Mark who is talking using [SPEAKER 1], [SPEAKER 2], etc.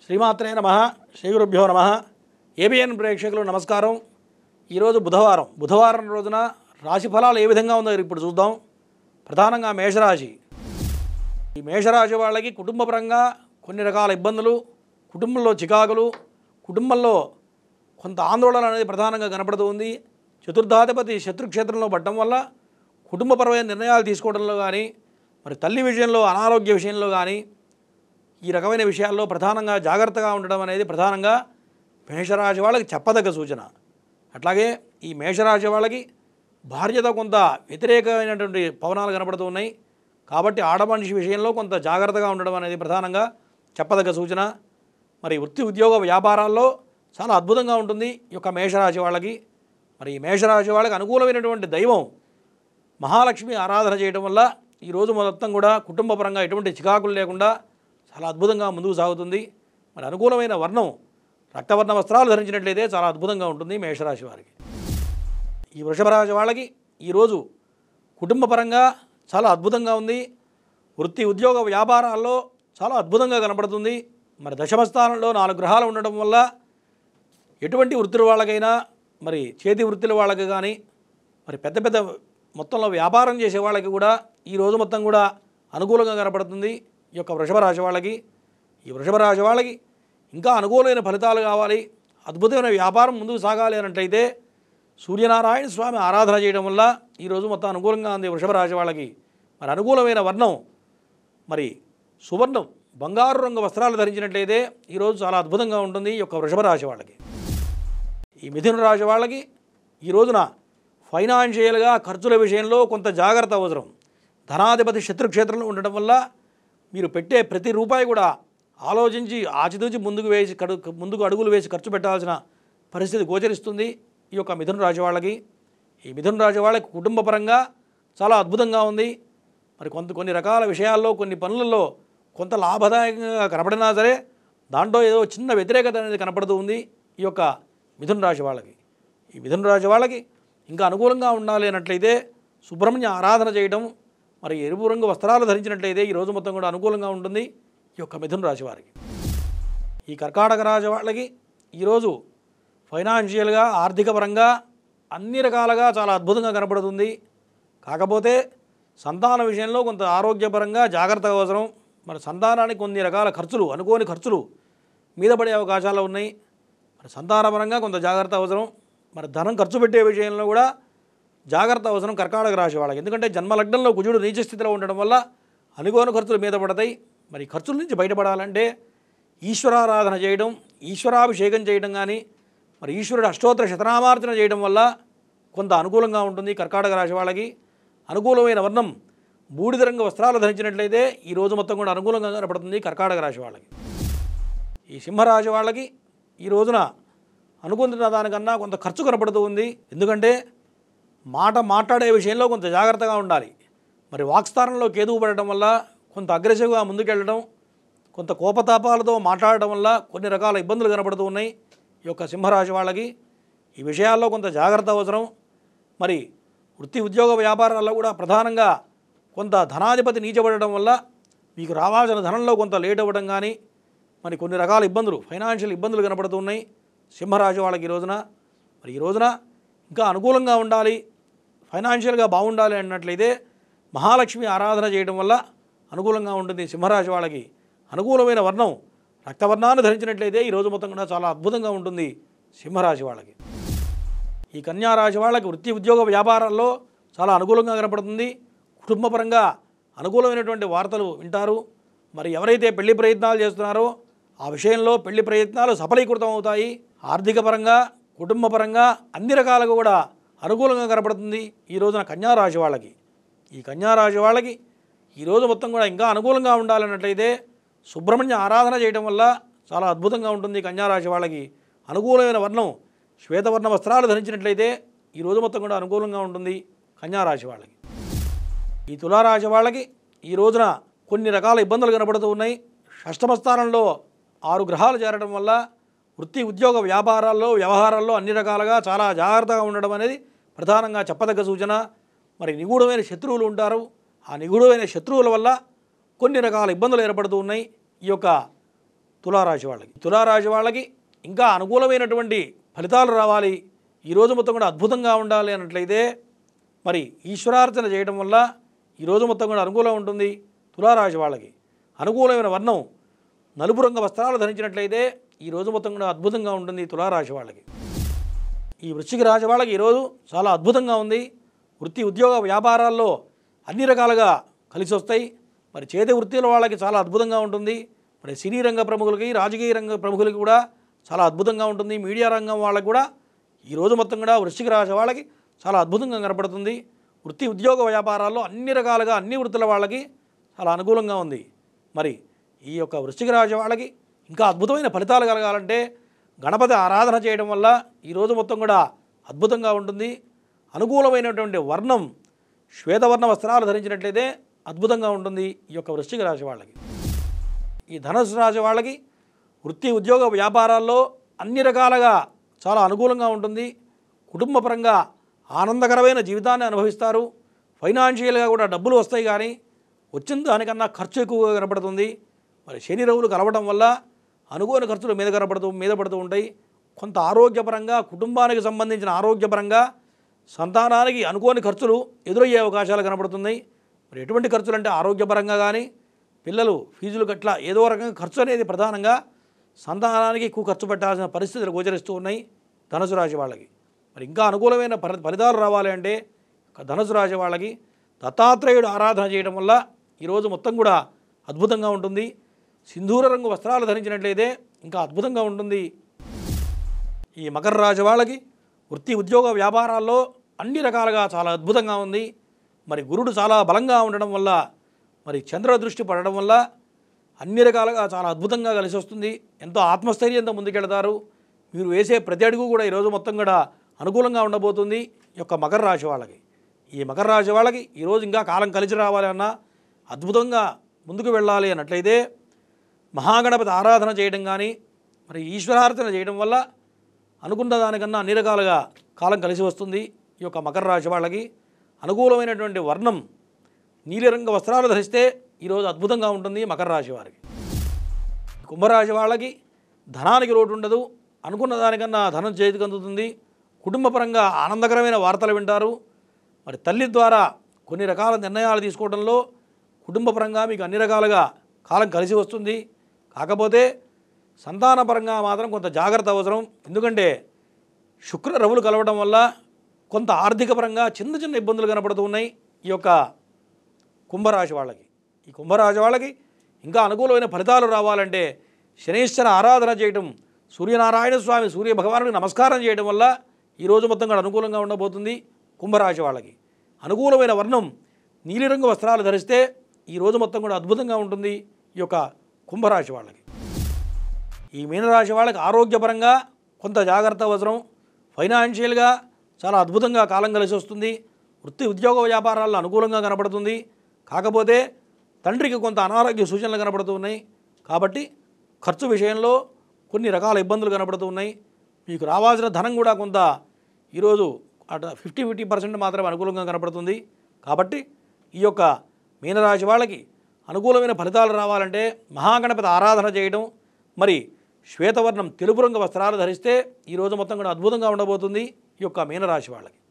[SPEAKER 1] శ్రీమాత్రే నమః శ్రీ గురుభ్యో నమః ఏబిఎన్ ప్రేక్షకులు నమస్కారం. ఈరోజు బుధవారం రోజున రాశి ఫలాలు ఏ విధంగా ఉందో ఇప్పుడు చూద్దాం. ప్రధానంగా మేషరాశి. ఈ మేషరాశి వాళ్ళకి కుటుంబపరంగా కొన్ని రకాల ఇబ్బందులు, కుటుంబంలో చికాకులు, కుటుంబంలో కొంత ఆందోళన అనేది ప్రధానంగా కనపడుతూ ఉంది. చతుర్థాధిపతి శత్రుక్షేత్రంలో పడటం వల్ల కుటుంబపరమైన నిర్ణయాలు తీసుకోవడంలో కానీ, మరి తల్లి విషయంలో, అనారోగ్య విషయంలో కానీ, ఈ రకమైన విషయాల్లో ప్రధానంగా జాగ్రత్తగా ఉండడం అనేది ప్రధానంగా మేషరాశి వాళ్ళకి చెప్పదగ్గ సూచన. అట్లాగే ఈ మేషరాశి వాళ్ళకి భార్యతో కొంత వ్యతిరేకమైనటువంటి పవనాలు కనపడుతూ ఉన్నాయి. కాబట్టి ఆడమనిషి విషయంలో కొంత జాగ్రత్తగా ఉండడం అనేది ప్రధానంగా చెప్పదగ్గ సూచన. మరి వృత్తి ఉద్యోగ వ్యాపారాల్లో చాలా అద్భుతంగా ఉంటుంది ఈ యొక్క మేషరాశి వాళ్ళకి. మరి ఈ మేషరాశి వాళ్ళకి అనుకూలమైనటువంటి దైవం మహాలక్ష్మి ఆరాధన చేయడం వల్ల ఈరోజు మొత్తం కూడా కుటుంబపరంగా ఎటువంటి చికాకులు లేకుండా చాలా అద్భుతంగా ముందుకు సాగుతుంది. మరి అనుకూలమైన వర్ణం రక్తవర్ణ వస్త్రాలు ధరించినట్లయితే చాలా అద్భుతంగా ఉంటుంది మేషరాశి వారికి. ఈ వృషభ రాశి వాళ్ళకి ఈరోజు కుటుంబపరంగా చాలా అద్భుతంగా ఉంది. వృత్తి ఉద్యోగ వ్యాపారాల్లో చాలా అద్భుతంగా కనపడుతుంది. మరి దశమ స్థానంలో 4 గ్రహాలు ఉండడం వల్ల ఎటువంటి వృత్తుల వాళ్ళకైనా, మరి చేతి వృత్తుల వాళ్ళకి కానీ, మరి పెద్ద పెద్ద మొత్తంలో వ్యాపారం చేసే వాళ్ళకి కూడా ఈరోజు మొత్తం కూడా అనుకూలంగా కనపడుతుంది ఈ యొక్క వృషభ రాశి వాళ్ళకి. ఈ వృషభ రాశి వాళ్ళకి ఇంకా అనుకూలమైన ఫలితాలు కావాలి, అద్భుతమైన వ్యాపారం ముందుకు సాగాలి అన్నట్లయితే సూర్యనారాయణ స్వామి ఆరాధన చేయడం వల్ల ఈరోజు మొత్తం అనుకూలంగా ఉంది వృషభ రాశి వాళ్ళకి. మరి అనుకూలమైన వర్ణం మరి సువర్ణం, బంగారు రంగు వస్త్రాలు ధరించినట్లయితే ఈరోజు చాలా అద్భుతంగా ఉంటుంది ఈ యొక్క వృషభ రాశి వాళ్ళకి. ఈ మిథున రాశి వాళ్ళకి ఈ రోజున ఫైనాన్షియల్గా ఖర్చుల విషయంలో కొంత జాగ్రత్త అవసరం. ధనాధిపతి శత్రుక్షేత్రంలో ఉండడం వల్ల మీరు పెట్టే ప్రతి రూపాయి కూడా ఆలోచించి ఆచితూచి ముందుకు అడుగులు వేసి ఖర్చు పెట్టాల్సిన పరిస్థితి గోచరిస్తుంది ఈ యొక్క మిథున రాశి వాళ్ళకి. ఈ మిథున రాశి వాళ్ళకి కుటుంబపరంగా చాలా అద్భుతంగా ఉంది. మరి కొన్ని రకాల విషయాల్లో, కొన్ని పనులలో కొంత లాభదాయకంగా కనపడినా సరే దాంట్లో ఏదో చిన్న వ్యతిరేకత అనేది కనపడుతూ ఉంది ఈ యొక్క మిథున రాశి వాళ్ళకి. ఈ మిథున రాశి వాళ్ళకి ఇంకా అనుకూలంగా ఉండాలి అన్నట్లయితే సుబ్రహ్మణ్య ఆరాధన చేయడం, మరి ఎరుపు రంగు వస్త్రాలు ధరించినట్లయితే ఈరోజు మొత్తం కూడా అనుకూలంగా ఉంటుంది ఈ యొక్క మిథున రాశి వారికి. ఈ కర్కాటక రాశి వాళ్ళకి ఈరోజు ఫైనాన్షియల్గా, ఆర్థిక పరంగా అన్ని రకాలుగా చాలా అద్భుతంగా కనపడుతుంది. కాకపోతే సంతాన విషయంలో కొంత ఆరోగ్యపరంగా జాగ్రత్త అవసరం. మరి సంతానానికి కొన్ని రకాల ఖర్చులు, అనుకోని ఖర్చులు మీద పడే అవకాశాలు ఉన్నాయి. మరి సంతానపరంగా కొంత జాగ్రత్త అవసరం. మరి ధనం ఖర్చు పెట్టే విషయంలో కూడా జాగ్రత్త అవసరం కర్కాటక రాశి వాళ్ళకి. ఎందుకంటే జన్మలగ్నంలో కుజుడు నీచ స్థితిలో ఉండడం వల్ల అనుకోని ఖర్చులు మీద పడతాయి. మరి ఖర్చుల నుంచి బయటపడాలంటే ఈశ్వరారాధన చేయడం, ఈశ్వరాభిషేకం చేయడం కానీ, మరి ఈశ్వరుడు అష్టోత్తర శతనామార్చన చేయడం వల్ల కొంత అనుకూలంగా ఉంటుంది కర్కాటక రాశి వాళ్ళకి. అనుకూలమైన వర్ణం బూడిద రంగు వస్త్రాలు ధరించినట్లయితే ఈరోజు మొత్తం కూడా అనుకూలంగా కనపడుతుంది కర్కాటక రాశి వాళ్ళకి. ఈ సింహరాశి వాళ్ళకి ఈ రోజున అనుకుంటున్న దానికన్నా కొంత ఖర్చు కనపడుతూ ఉంది. ఎందుకంటే మాట్లాడే విషయంలో కొంత జాగ్రత్తగా ఉండాలి. మరి వాక్స్థానంలో కేతువు పడటం వల్ల కొంత అగ్రెసివ్గా ముందుకెళ్ళడం, కొంత కోపతాపాలతో మాట్లాడటం వల్ల కొన్ని రకాల ఇబ్బందులు కనపడుతూ ఉన్నాయి ఈ యొక్క సింహరాశి వాళ్ళకి. ఈ విషయాల్లో కొంత జాగ్రత్త అవసరం. మరి వృత్తి ఉద్యోగ వ్యాపారాల్లో కూడా ప్రధానంగా కొంత ధనాధిపతి నీచబడటం వల్ల మీకు రావాల్సిన ధనంలో కొంత లేట్ అవ్వడం కానీ, మరి కొన్ని రకాల ఇబ్బందులు, ఫైనాన్షియల్ ఇబ్బందులు కనపడుతూ ఉన్నాయి సింహరాశి వాళ్ళకి ఈ రోజున. మరి ఈ రోజున ఇంకా అనుకూలంగా ఉండాలి, ఫైనాన్షియల్గా బాగుండాలి అన్నట్లయితే మహాలక్ష్మి ఆరాధన చేయడం వల్ల అనుకూలంగా ఉంటుంది సింహరాశి వాళ్ళకి. అనుకూలమైన వర్ణం రక్తవర్ణాన్ని ధరించినట్లయితే ఈరోజు మొత్తం కూడా చాలా అద్భుతంగా ఉంటుంది సింహరాశి వాళ్ళకి. ఈ కన్యారాశి వాళ్ళకి వృత్తి ఉద్యోగ వ్యాపారాల్లో చాలా అనుకూలంగా కనపడుతుంది. కుటుంబపరంగా అనుకూలమైనటువంటి వార్తలు వింటారు. మరి ఎవరైతే పెళ్లి ప్రయత్నాలు చేస్తున్నారో ఆ విషయంలో పెళ్లి ప్రయత్నాలు సఫలీకృతం అవుతాయి. ఆర్థిక పరంగా, కుటుంబపరంగా అన్ని రకాలుగా కూడా అనుకూలంగా కనపడుతుంది ఈ రోజున కన్యారాశి వాళ్ళకి. ఈ కన్యారాశి వాళ్ళకి ఈరోజు మొత్తం కూడా ఇంకా అనుకూలంగా ఉండాలన్నట్లయితే సుబ్రహ్మణ్య ఆరాధన చేయడం వల్ల చాలా అద్భుతంగా ఉంటుంది కన్యారాశి వాళ్ళకి. అనుకూలమైన వర్ణం శ్వేతవర్ణ వస్త్రాలు ధరించినట్లయితే ఈరోజు మొత్తం కూడా అనుకూలంగా ఉంటుంది కన్యారాశి వాళ్ళకి. ఈ తులారాశి వాళ్ళకి ఈ రోజున కొన్ని రకాల ఇబ్బందులు కనపడుతూ ఉన్నాయి. షష్టమ స్థానంలో 6 గ్రహాలు చేరడం వల్ల వృత్తి ఉద్యోగ వ్యాపారాల్లో, వ్యవహారాల్లో అన్ని రకాలుగా చాలా జాగ్రత్తగా ఉండడం అనేది ప్రధానంగా చెప్పదగ్గ సూచన. మరి నిగూఢమైన శత్రువులు ఉంటారు. ఆ నిగూఢమైన శత్రువుల వల్ల కొన్ని రకాల ఇబ్బందులు ఏర్పడుతూ ఉన్నాయి ఈ యొక్క తులారాశి వాళ్ళకి. తులారాశి వాళ్ళకి ఇంకా అనుకూలమైనటువంటి ఫలితాలు రావాలి, ఈరోజు మొత్తం కూడా అద్భుతంగా ఉండాలి అన్నట్లయితే మరి ఈశ్వరార్చన చేయడం వల్ల ఈరోజు మొత్తం కూడా అనుకూలం ఉంటుంది. తులారాశి వాళ్ళకి అనుకూలమైన వర్ణం నలుపు రంగు వస్త్రాలు ధరించినట్లయితే ఈరోజు మొత్తం కూడా అద్భుతంగా ఉంటుంది తులారాశి వాళ్ళకి. ఈ వృశ్చిక రాశి వాళ్ళకి ఈరోజు చాలా అద్భుతంగా ఉంది. వృత్తి ఉద్యోగ వ్యాపారాల్లో అన్ని రకాలుగా కలిసి వస్తాయి. మరి చేతి వృత్తిల వాళ్ళకి చాలా అద్భుతంగా ఉంటుంది. మరి సినీ రంగ ప్రముఖులకి, రాజకీయ రంగ ప్రముఖులకి కూడా చాలా అద్భుతంగా ఉంటుంది. మీడియా రంగం వాళ్ళకి కూడా ఈరోజు మొత్తం కూడా వృశ్చిక రాశి వాళ్ళకి చాలా అద్భుతంగా కనపడుతుంది. వృత్తి ఉద్యోగ వ్యాపారాల్లో అన్ని రకాలుగా అన్ని వృత్తుల వాళ్ళకి చాలా అనుకూలంగా ఉంది. మరి ఈ యొక్క వృశ్చిక రాశి వాళ్ళకి ఇంకా అద్భుతమైన ఫలితాలు కలగాలంటే గణపతి ఆరాధన చేయడం వల్ల ఈరోజు మొత్తం కూడా అద్భుతంగా ఉంటుంది. అనుకూలమైనటువంటి వర్ణం శ్వేతవర్ణ వస్త్రాలు ధరించినట్లయితే అద్భుతంగా ఉంటుంది ఈ యొక్క వృశ్చిక రాశి వాళ్ళకి. ఈ ధనుసు రాశి వాళ్ళకి వృత్తి ఉద్యోగ వ్యాపారాల్లో అన్ని రకాలుగా చాలా అనుకూలంగా ఉంటుంది. కుటుంబపరంగా ఆనందకరమైన జీవితాన్ని అనుభవిస్తారు. ఫైనాన్షియల్గా కూడా డబ్బులు వస్తాయి, కానీ వచ్చిన దానికన్నా ఖర్చు ఎక్కువగా కనపడుతుంది. మరి శని రవులు కలవడం వల్ల అనుకోని ఖర్చులు మీద పడుతూ ఉంటాయి. కొంత ఆరోగ్యపరంగా, కుటుంబానికి సంబంధించిన ఆరోగ్యపరంగా, సంతానానికి అనుకోని ఖర్చులు ఎదురయ్యే అవకాశాలు కనపడుతున్నాయి. మరి ఎటువంటి ఖర్చులు అంటే ఆరోగ్యపరంగా కానీ, పిల్లలు ఫీజులు గట్లా ఏదో రకంగా ఖర్చు అనేది ప్రధానంగా సంతానానికి ఎక్కువ ఖర్చు పెట్టాల్సిన పరిస్థితులు గోచరిస్తూ ఉన్నాయి ధనుసు రాశి వాళ్ళకి. మరి ఇంకా అనుకూలమైన ఫలితాలు రావాలి అంటే ధనుసు రాశి వాళ్ళకి దత్తాత్రేయుడు ఆరాధన చేయడం వల్ల ఈరోజు మొత్తం కూడా అద్భుతంగా ఉంటుంది. సింధూర రంగు వస్త్రాలు ధరించినట్లయితే ఇంకా అద్భుతంగా ఉంటుంది. ఈ మకర రాశి వాళ్ళకి వృత్తి ఉద్యోగ వ్యాపారాల్లో అన్ని రకాలుగా చాలా అద్భుతంగా ఉంది. మరి గురుడు చాలా బలంగా ఉండడం వల్ల, మరి చంద్ర దృష్టి పడడం వల్ల అన్ని రకాలుగా చాలా అద్భుతంగా కలిసి వస్తుంది. ఎంతో ఆత్మస్థైర్యంతో ముందుకెళ్తారు. మీరు వేసే ప్రతి అడుగు కూడా ఈరోజు మొత్తం కూడా అనుకూలంగా ఉండబోతుంది ఈ యొక్క మకర రాశి వాళ్ళకి. ఈ మకర రాశి వాళ్ళకి ఈరోజు ఇంకా కాలం కలిసి రావాలి అన్నా, అద్భుతంగా ముందుకు వెళ్ళాలి అన్నట్లయితే మహాగణపతి ఆరాధన చేయడం కానీ, మరి ఈశ్వరార్చన చేయడం వల్ల అనుకున్న దానికన్నా అన్ని రకాలుగా కాలం కలిసి వస్తుంది. ఈ యొక్క మకర రాశి వాళ్ళకి అనుకూలమైనటువంటి వర్ణం నీలిరంగ వస్త్రాలు ధరిస్తే ఈరోజు అద్భుతంగా ఉంటుంది మకర రాశి వారికి. కుంభరాశి వాళ్ళకి ధనానికి లోటు ఉండదు. అనుకున్న దానికన్నా ధనం చేతికి అందుతుంది. కుటుంబపరంగా ఆనందకరమైన వార్తలు వింటారు. మరి తల్లి ద్వారా కొన్ని రకాల నిర్ణయాలు తీసుకోవడంలో కుటుంబపరంగా మీకు అన్ని రకాలుగా కాలం కలిసి వస్తుంది. కాకపోతే సంతానపరంగా మాత్రం కొంత జాగ్రత్త అవసరం. ఎందుకంటే శుక్ర రవులు కలవడం వల్ల కొంత ఆర్థిక పరంగా చిన్న చిన్న ఇబ్బందులు కనపడుతూ ఉన్నాయి ఈ యొక్క కుంభరాశి వాళ్ళకి. ఈ కుంభరాశి వాళ్ళకి ఇంకా అనుకూలమైన ఫలితాలు రావాలంటే శనీశ్వర ఆరాధన చేయటం, సూర్యనారాయణ స్వామి సూర్య భగవానుడికి నమస్కారం చేయడం వల్ల ఈరోజు మొత్తం కూడా అనుకూలంగా ఉండబోతుంది కుంభరాశి వాళ్ళకి. అనుకూలమైన వర్ణం నీలిరంగు వస్త్రాలు ధరిస్తే ఈరోజు మొత్తం కూడా అద్భుతంగా ఉంటుంది ఈ యొక్క కుంభరాశి వాళ్ళకి. ఈ మీనరాశి వాళ్ళకి ఆరోగ్యపరంగా కొంత జాగ్రత్త అవసరం. ఫైనాన్షియల్గా చాలా అద్భుతంగా కాలం కలిసి వస్తుంది. వృత్తి ఉద్యోగ వ్యాపారాల్లో అనుకూలంగా కనపడుతుంది. కాకపోతే తండ్రికి కొంత అనారోగ్య సూచనలు కనపడుతూ ఉన్నాయి. కాబట్టి ఖర్చు విషయంలో కొన్ని రకాల ఇబ్బందులు కనపడుతూ ఉన్నాయి. మీకు రావాల్సిన ధనం కూడా కొంత ఈరోజు అటు 50% మాత్రమే అనుకూలంగా కనపడుతుంది. కాబట్టి ఈ యొక్క మీనరాశి వాళ్ళకి అనుకూలమైన ఫలితాలు రావాలంటే మహాగణపతి ఆరాధన చేయడం, మరి శ్వేతవర్ణం తెలుపు రంగు వస్త్రాలు ధరిస్తే ఈరోజు మొత్తం కూడా అద్భుతంగా ఉండబోతుంది ఈ యొక్క మీనరాశి వాళ్ళకి.